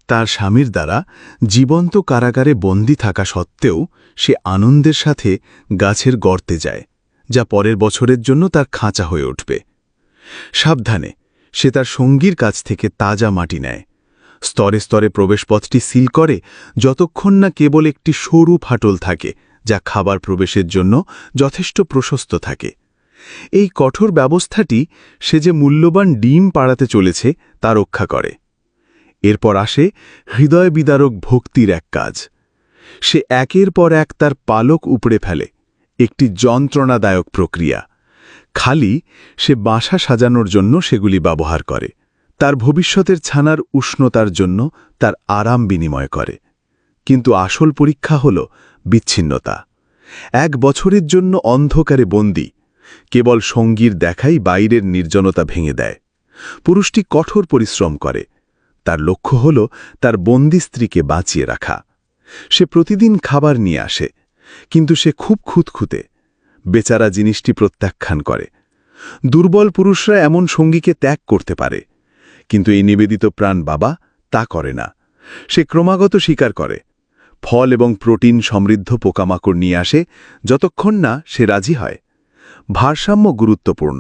তার স্বামীর দ্বারা জীবন্ত কারাগারে বন্দী থাকা সত্ত্বেও সে আনন্দের সাথে গাছের গর্তে যায়, যা পরের বছরের জন্য তার খাঁচা হয়ে উঠবে। সাবধানে সে তার সঙ্গীর কাছ থেকে তাজা মাটি নেয়, স্তরে স্তরে প্রবেশপথটি সিল করে যতক্ষণ না কেবল একটি সরু ফাটল থাকে, যা খাবার প্রবেশের জন্য যথেষ্ট প্রশস্ত থাকে। এই কঠোর ব্যবস্থাটি সে যে মূল্যবান ডিম পাড়াতে চলেছে তা রক্ষা করে। এরপর আসে হৃদয় বিদারক ভক্তির এক কাজ। সে একের পর এক তার পালক উপড়ে ফেলে, একটি যন্ত্রণাদায়ক প্রক্রিয়া। খালি সে বাসা সাজানোর জন্য সেগুলি ব্যবহার করে, তার ভবিষ্যতের ছানার উষ্ণতার জন্য তার আরাম বিনিময় করে। কিন্তু আসল পরীক্ষা হল বিচ্ছিন্নতা। 1 বছরের জন্য অন্ধকারে বন্দী, কেবল সঙ্গীর দেখাই বাইরের নির্জনতা ভেঙে দেয়। পুরুষটি কঠোর পরিশ্রম করে, তার লক্ষ্য হল তার বন্দী স্ত্রীকে বাঁচিয়ে রাখা। সে প্রতিদিন খাবার নিয়ে আসে, কিন্তু সে খুব খুঁতখুঁতে, বেচারা জিনিসটি প্রত্যাখ্যান করে। দুর্বল পুরুষরা এমন সঙ্গীকে ত্যাগ করতে পারে, কিন্তু এই নিবেদিত প্রাণ বাবা তা করে না। সে ক্রমাগত স্বীকার করে, ফল এবং প্রোটিন সমৃদ্ধ পোকামাকড় নিয়ে আসে, যতক্ষণ না সে রাজি হয়। ভারসাম্য গুরুত্বপূর্ণ।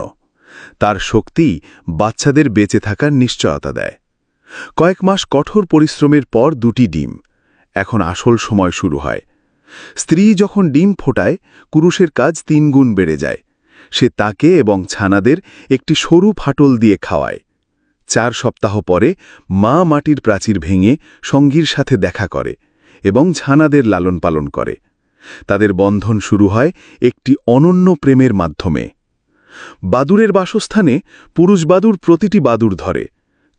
তার শক্তিই বাচ্চাদের বেঁচে থাকার নিশ্চয়তা দেয়। কয়েক মাস কঠোর পরিশ্রমের পর 2টি ডিম। এখন আসল সময় শুরু হয়। স্ত্রী যখন ডিম ফোটায়, পুরুষের কাজ 3 গুণ বেড়ে যায়। সে তাকে এবং ছানাদের একটি সরু ফাটল দিয়ে খাওয়ায়। 4 সপ্তাহ পরে মা মাটির প্রাচীর ভেঙে সঙ্গীর সাথে দেখা করে এবং ছানাদের লালন পালন করে। তাদের বন্ধন শুরু হয় একটি অনন্য প্রেমের মাধ্যমে। বাদুরের বাসস্থানে পুরুষ বাদুর প্রতিটি বাদুর ধরে,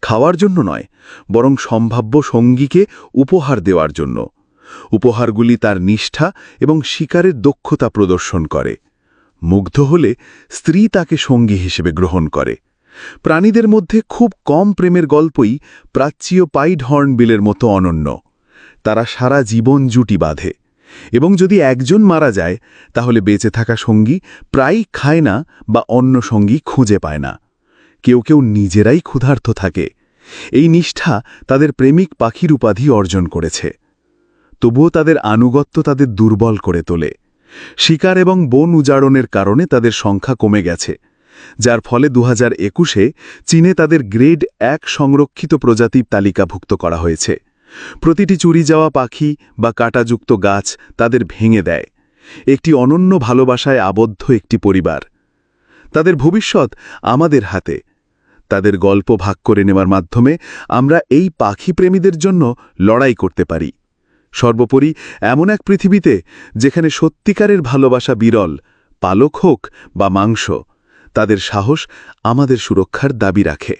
খাওয়ার জন্য নয়, বরং সম্ভাব্য সঙ্গীকে উপহার দেওয়ার জন্য। উপহারগুলি তার নিষ্ঠা এবং শিকারের দক্ষতা প্রদর্শন করে। মুগ্ধ হলে স্ত্রী তাকে সঙ্গী হিসেবে গ্রহণ করে। প্রাণীদের মধ্যে খুব কম প্রেমের গল্পই প্রাচ্যীয় পাইড হর্নবিলের মতো অনন্য। তারা সারা জীবন জুটি বাঁধে, এবং যদি একজন মারা যায়, তাহলে বেঁচে থাকা সঙ্গী প্রায়ই খায় না বা অন্য সঙ্গী খুঁজে পায় না। কেউ কেউ নিজেরাই ক্ষুধার্ত থাকে। এই নিষ্ঠা তাদের প্রেমিক পাখির উপাধি অর্জন করেছে। তবুও তাদের আনুগত্য তাদের দুর্বল করে তোলে। শিকার এবং বন উজাড়নের কারণে তাদের সংখ্যা কমে গেছে, যার ফলে 2021-এ চীনে তাদের গ্রেড 1 সংরক্ষিত প্রজাতির তালিকাভুক্ত করা হয়েছে। প্রতিটি চুরি যাওয়া পাখি বা কাঁটাযুক্ত গাছ তাদের ভেঙে দেয়। একটি অনন্য ভালোবাসায় আবদ্ধ একটি পরিবার। তাদের ভবিষ্যৎ আমাদের হাতে। তাদের গল্প ভাগ করে নেওয়ার মাধ্যমে আমরা এই পাখি প্রেমীদের জন্য লড়াই করতে পারি। সর্বোপরি এমন এক পৃথিবীতে যেখানে সত্যিকারের ভালোবাসা বিরল, পালক হোক বা মাংস, তাদের সাহস আমাদের সুরক্ষার দাবি রাখে।